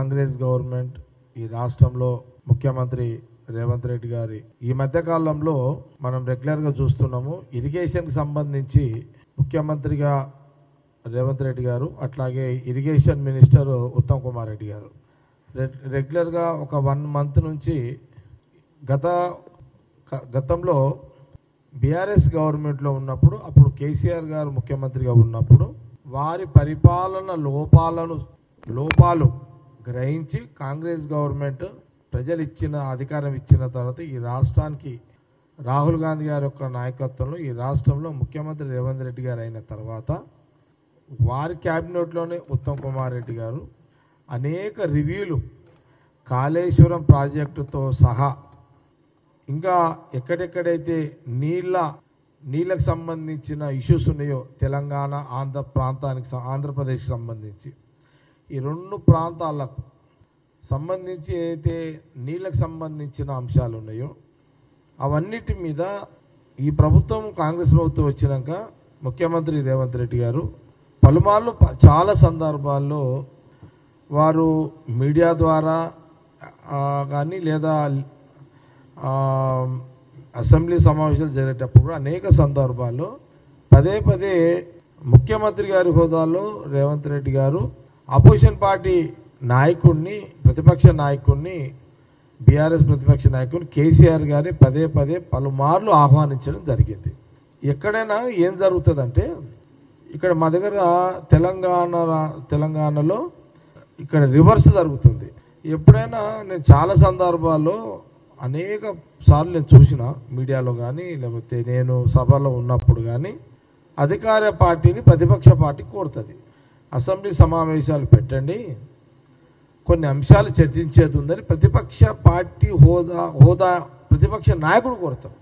Congress government ఈ రాష్ట్రంలో ముఖ్యమంత్రి రేవంత్ రెడ్డి గారి ఈ మధ్య కాలంలో మనం రెగ్యులర్గా చూస్తున్నాము. ఇరిగేషన్కి సంబంధించి ముఖ్యమంత్రిగా రేవంత్ రెడ్డి గారు, అట్లాగే ఇరిగేషన్ మినిస్టర్ ఉత్తమ్ కుమార్ రెడ్డి గారు రెగ్యులర్గా ఒక 1 మంత్ నుంచి గతంలో బీఆర్ఎస్ గవర్నమెంట్లో ఉన్నప్పుడు, అప్పుడు కేసీఆర్ గారు ముఖ్యమంత్రిగా ఉన్నప్పుడు వారి పరిపాలన లోపాలు గ్రహించి కాంగ్రెస్ గవర్నమెంట్ ప్రజలు ఇచ్చిన అధికారం ఇచ్చిన తర్వాత ఈ రాష్ట్రానికి రాహుల్ గాంధీ గారి యొక్క నాయకత్వంలో ఈ రాష్ట్రంలో ముఖ్యమంత్రి రేవంత్ రెడ్డి గారు అయిన తర్వాత వారి క్యాబినెట్లోనే ఉత్తమ్ కుమార్ రెడ్డి గారు అనేక రివ్యూలు కాళేశ్వరం ప్రాజెక్టుతో సహా ఇంకా ఎక్కడెక్కడైతే నీళ్ళకు సంబంధించిన ఇష్యూస్ ఉన్నాయో తెలంగాణ ఆంధ్రప్రదేశ్కి సంబంధించి ఈ 2 ప్రాంతాలకు సంబంధించి ఏదైతే నీళ్ళకు సంబంధించిన అంశాలు ఉన్నాయో అవన్నిటి మీద ఈ ప్రభుత్వం కాంగ్రెస్ ప్రభుత్వం వచ్చినాక ముఖ్యమంత్రి రేవంత్ రెడ్డి గారు పలుమార్లు చాలా సందర్భాల్లో వారు మీడియా ద్వారా కానీ లేదా అసెంబ్లీ సమావేశాలు జరిగేటప్పుడు కూడా అనేక సందర్భాల్లో పదే ముఖ్యమంత్రి గారి హోదాలో రేవంత్ రెడ్డి గారు అపోజిషన్ పార్టీ నాయకుడిని, ప్రతిపక్ష నాయకుడిని, బీఆర్ఎస్ ప్రతిపక్ష నాయకుడిని కేసీఆర్ గారిని పదే పలుమార్లు ఆహ్వానించడం జరిగింది. ఎక్కడైనా ఏం జరుగుతుందంటే ఇక్కడ మా దగ్గర తెలంగాణలో ఇక్కడ రివర్స్ జరుగుతుంది. ఎప్పుడైనా నేను చాలా సందర్భాల్లో అనేక సార్లు నేను చూసిన మీడియాలో కానీ లేకపోతే నేను సభలో ఉన్నప్పుడు కానీ అధికార పార్టీని ప్రతిపక్ష పార్టీ కోరుతుంది, అసెంబ్లీ సమావేశాలు పెట్టండి, కొన్ని అంశాలు చర్చించేది ఉందని ప్రతిపక్ష పార్టీ హోదా ప్రతిపక్ష నాయకుడు కోరుతారు.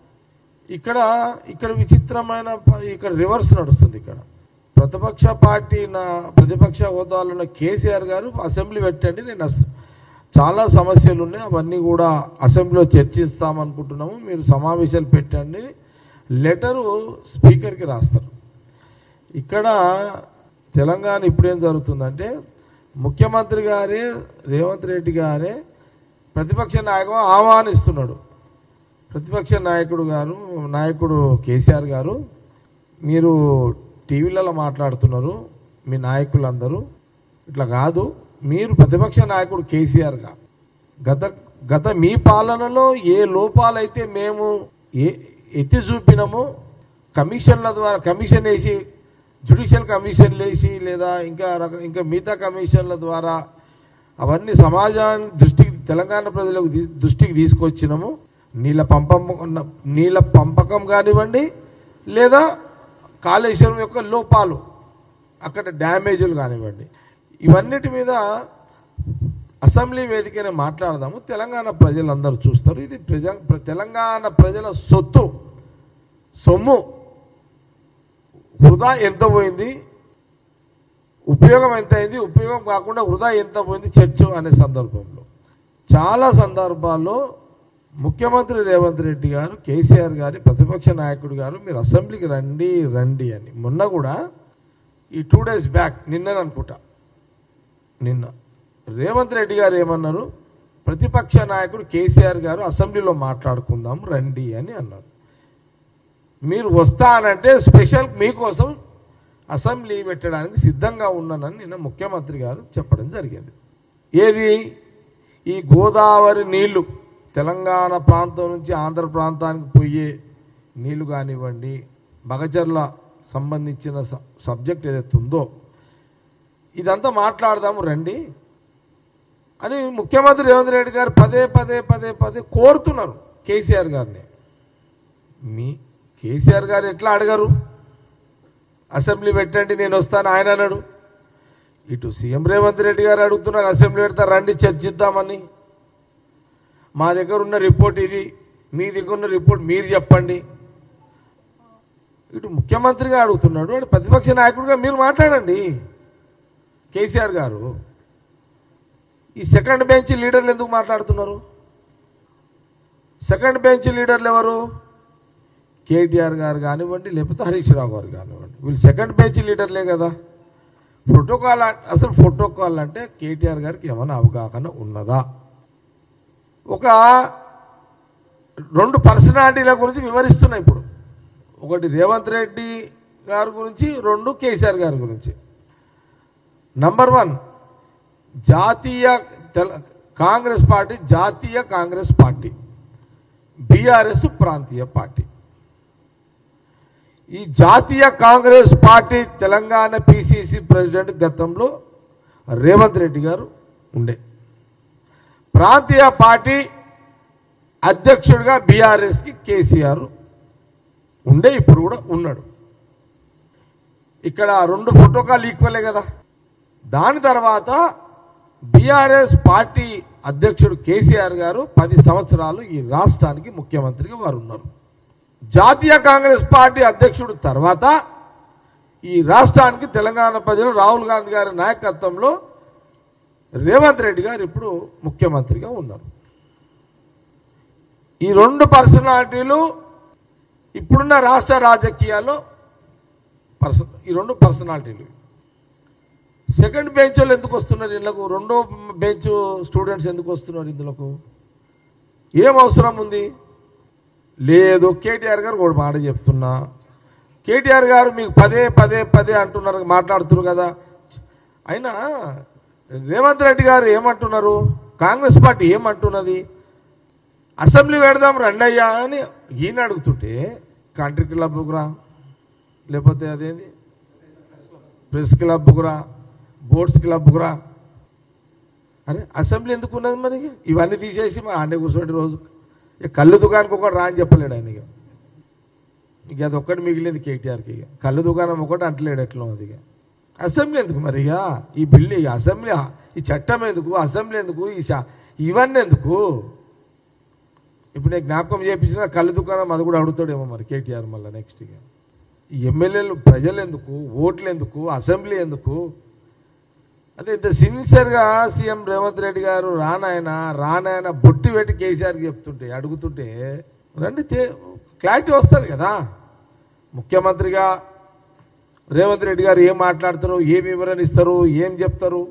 ఇక్కడ విచిత్రమైన ఇక్కడ రివర్స్ నడుస్తుంది. ఇక్కడ ప్రతిపక్ష హోదాలో ఉన్న కేసీఆర్ గారు అసెంబ్లీ పెట్టండి, నేను చాలా సమస్యలు ఉన్నాయి అవన్నీ కూడా అసెంబ్లీలో చర్చిస్తామనుకుంటున్నాము, మీరు సమావేశాలు పెట్టండి లెటరు స్పీకర్కి రాస్తారు. ఇక్కడ తెలంగాణ ఇప్పుడేం జరుగుతుందంటే ముఖ్యమంత్రి గారే రేవంత్ రెడ్డి గారే ప్రతిపక్ష నాయకుడు ఆహ్వానిస్తున్నాడు. ప్రతిపక్ష నాయకుడు కేసీఆర్ గారు మీరు టీవీలలో మాట్లాడుతున్నారు, మీ నాయకులందరూ ఇట్లా కాదు, మీరు ప్రతిపక్ష నాయకుడు కేసీఆర్గా గత మీ పాలనలో ఏ లోపాలైతే మేము ఎత్తి చూపినామో కమిషన్ల ద్వారా కమిషన్ వేసి జ్యుడిషియల్ కమిషన్లు వేసి లేదా ఇంకా మిగతా కమిషన్ల ద్వారా అవన్నీ సమాజానికి తెలంగాణ ప్రజలకు దృష్టికి తీసుకొచ్చినాము. నీళ్ళ పంపకం కానివ్వండి లేదా కాళేశ్వరం యొక్క లోపాలు అక్కడ డ్యామేజీలు కానివ్వండి, ఇవన్నిటి మీద అసెంబ్లీ వేదికనే మాట్లాడదాము. తెలంగాణ ప్రజలందరూ చూస్తారు. ఇది తెలంగాణ ప్రజల సొమ్ము వృధా ఎంత పోయింది, ఉపయోగం ఎంత అయింది, ఉపయోగం కాకుండా వృధా ఎంత పోయింది చర్చ అనే సందర్భంలో చాలా సందర్భాల్లో ముఖ్యమంత్రి రేవంత్ రెడ్డి గారు కేసీఆర్ గారి ప్రతిపక్ష నాయకుడు గారు మీరు అసెంబ్లీకి రండి అని మొన్న కూడా ఈ 2 days బ్యాక్ నిన్న రేవంత్ రెడ్డి గారు ఏమన్నారు, ప్రతిపక్ష నాయకుడు కేసీఆర్ గారు అసెంబ్లీలో మాట్లాడుకుందాం రండి అని అన్నారు. మీరు వస్తానంటే స్పెషల్ మీకోసం అసెంబ్లీ పెట్టడానికి సిద్ధంగా ఉన్నానని నిన్న ముఖ్యమంత్రి గారు చెప్పడం జరిగింది. ఏది ఈ గోదావరి నీళ్లు తెలంగాణ ప్రాంతం నుంచి ఆంధ్ర ప్రాంతానికి పోయే నీళ్లు కానివ్వండి, బగచర్ల సంబంధించిన సబ్జెక్ట్ ఏదైతే ఉందో ఇదంతా మాట్లాడదాము రండి అని ముఖ్యమంత్రి రేవంత్ రెడ్డి గారు పదే కోరుతున్నారు కేసీఆర్ గారిని. కేసీఆర్ గారు ఎట్లా అడగరు, అసెంబ్లీ పెట్టండి నేను వస్తాను ఆయన అన్నాడు. ఇటు సీఎం రేవంత్ రెడ్డి గారు అడుగుతున్నారు అసెంబ్లీ పెడతారు రండి చర్చిద్దామని. మా దగ్గర ఉన్న రిపోర్ట్ ఇది, మీ దగ్గర ఉన్న రిపోర్ట్ మీరు చెప్పండి. ఇటు ముఖ్యమంత్రిగా అడుగుతున్నాడు, అంటే ప్రతిపక్ష నాయకుడిగా మీరు మాట్లాడండి. కేసీఆర్ గారు ఈ సెకండ్ బెంచ్ లీడర్లు ఎందుకు మాట్లాడుతున్నారు? సెకండ్ బెంచ్ లీడర్లు ఎవరు? కేటీఆర్ గారు కానివ్వండి లేకపోతే హరీష్ రావు గారు కానివ్వండి, వీళ్ళు సెకండ్ బెంచ్ లీడర్లే కదా. ప్రోటోకాల్ అసలు ప్రోటోకాల్ అంటే కేటీఆర్ గారికి ఏమైనా అవగాహన ఉన్నదా? ఒక 2 పర్సనాలిటీల గురించి వివరిస్తున్నా ఇప్పుడు. ఒకటి రేవంత్ రెడ్డి గారి గురించి, 2 కేసీఆర్ గారి గురించి. నంబర్ 1 జాతీయ కాంగ్రెస్ పార్టీ, జాతీయ కాంగ్రెస్ పార్టీ, బీఆర్ఎస్ ప్రాంతీయ పార్టీ. ఈ జాతీయ Congress party Telangana PCC president గతంలో రేవంత్ రెడ్డి గారు ఉండే. ప్రాంతీయ పార్టీ అధ్యక్షుడిగా బీఆర్ఎస్కి కేసీఆర్ ఉండే, ఇప్పుడు కూడా ఉన్నాడు. ఇక్కడ 2 ప్రోటోకాల్ ఈక్వలే కదా. దాని తర్వాత బీఆర్ఎస్ పార్టీ అధ్యక్షుడు కేసీఆర్ గారు 10 సంవత్సరాలు ఈ రాష్ట్రానికి ముఖ్యమంత్రిగా వారు ఉన్నారు. జాతీయ కాంగ్రెస్ పార్టీ అధ్యక్షుడు తర్వాత ఈ రాష్ట్రానికి తెలంగాణ ప్రజలు రాహుల్ గాంధీ గారి నాయకత్వంలో రేవంత్ రెడ్డి గారు ఇప్పుడు ముఖ్యమంత్రిగా ఉన్నారు. ఈ 2 పర్సనాలిటీలు ఇప్పుడున్న రాష్ట్ర రాజకీయాల్లో ఈ 2 పర్సనాలిటీలు. సెకండ్ బెంచ్ వాళ్ళు ఎందుకు వస్తున్నారు ఇళ్ళకు? 2వ బెంచ్ స్టూడెంట్స్ ఎందుకు వస్తున్నారు ఇందులోకి? ఏం అవసరం ఉంది? లేదు. కేటీఆర్ గారు కూడా మాట చెప్తున్నా, కేటీఆర్ గారు మీకు పదే అంటున్నారు, మాట్లాడుతున్నారు కదా. అయినా రేవంత్ రెడ్డి గారు ఏమంటున్నారు, కాంగ్రెస్ పార్టీ ఏమంటున్నది, అసెంబ్లీ పెడదాం రండయ్యా అని ఈయన అడుగుతుంటే కంట్రీ క్లబ్కు రా, లేకపోతే అదేంది ప్రెస్ క్లబ్కు రా, బోర్డ్స్ క్లబ్కు రా. అరే అసెంబ్లీ ఎందుకు ఉన్నది మరి? ఇవన్నీ తీసేసి మరి ఆండే కూర్చోండి రోజు. కళ్ళు దుకాణానికి ఒకటి రా అని చెప్పలేడు ఆయన. ఇక అది ఒక్కటి మిగిలింది కేటీఆర్కి. ఇక కళ్ళు దుకాణం ఒకటి అంటలేడు ఎట్లా అది. ఇక అసెంబ్లీ ఎందుకు మరి? ఇక ఈ బిల్లు, ఈ అసెంబ్లీ, ఈ చట్టం ఎందుకు, అసెంబ్లీ ఎందుకు, ఇవన్నీ ఎందుకు? ఇప్పుడు నేను జ్ఞాపకం చేయించిన కళ్ళు దుకాణం అది కూడా అడుగుతాడేమో మరి కేటీఆర్ మళ్ళీ నెక్స్ట్. ఇక ఈ ఎమ్మెల్యేలు ప్రజలు ఎందుకు, ఓట్లు ఎందుకు, అసెంబ్లీ ఎందుకు? అదే ఇంత సిన్సియర్గా సీఎం రేవంత్ రెడ్డి గారు రానాయన బొట్టి పెట్టి కేసీఆర్కి చెప్తుంటే, అడుగుతుంటే రండి క్లారిటీ వస్తుంది కదా. ముఖ్యమంత్రిగా రేవంత్ రెడ్డి గారు ఏం మాట్లాడతారు, ఏం వివరణ ఇస్తారు, ఏం చెప్తారు?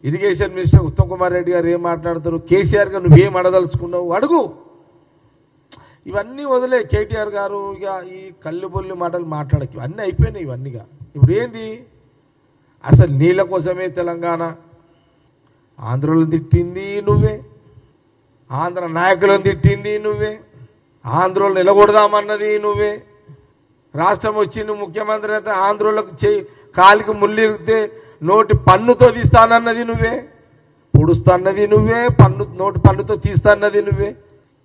ఇరిగేషన్ మినిస్టర్ ఉత్తమ్ కుమార్ రెడ్డి గారు ఏం మాట్లాడతారు? కేసీఆర్ గారు నువ్వేం అడదలుచుకున్నావు అడుగు. ఇవన్నీ వదిలే కేటీఆర్ గారు ఇక ఈ కల్లుబొల్లి మాటలు మాట్లాడకి అన్నీ అయిపోయినాయి ఇవన్నీగా. ఇప్పుడు ఏంది అసలు? నీళ్ళ కోసమే తెలంగాణ. ఆంధ్రలో తిట్టింది నువ్వే, ఆంధ్ర నాయకులను తిట్టింది నువ్వే, ఆంధ్రలో నిలగొడదామన్నది నువ్వే. రాష్ట్రం వచ్చి నువ్వు ముఖ్యమంత్రి అయితే ఆంధ్రలకు కాలికి ముళ్ళిరిగితే నోటి పన్నుతో తీస్తానన్నది నువ్వే, పొడుస్తాన్నది నువ్వే, నోటి పన్నుతో తీస్తాన్నది నువ్వే.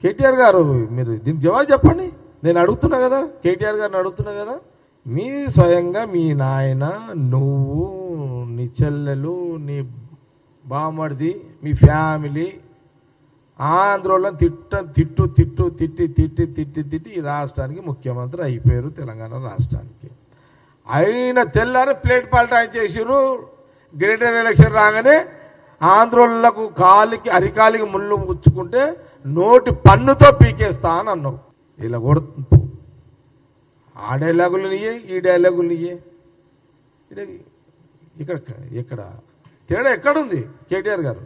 కేటీఆర్ గారు మీరు దీనికి జవాబు చెప్పండి. నేను అడుగుతున్నా కదా, కేటీఆర్ గారిని అడుగుతున్నా కదా. మీ స్వయంగా మీ నాయన, నువ్వు, నీ చెల్లెలు, నీ బామర్ది, మీ ఫ్యామిలీ ఆంధ్రలో తిట్టి ఈ రాష్ట్రానికి ముఖ్యమంత్రి అయిపోయారు తెలంగాణ రాష్ట్రానికి. అయిన తెల్లారి ప్లేట్ పల్టాయి చేసిరు. గ్రేటర్ ఎలక్షన్ రాగానే ఆంధ్రోళ్లకు అరికాలికి ముళ్ళు ముచ్చుకుంటే నోటి పన్నుతో పీకేస్తా అని అన్నావు. ఇలా కూడా ఆ డైలాగులు నీయే, ఈ డైలాగులు నీయే. ఇక్కడ తేడా ఎక్కడుంది కేటీఆర్ గారు?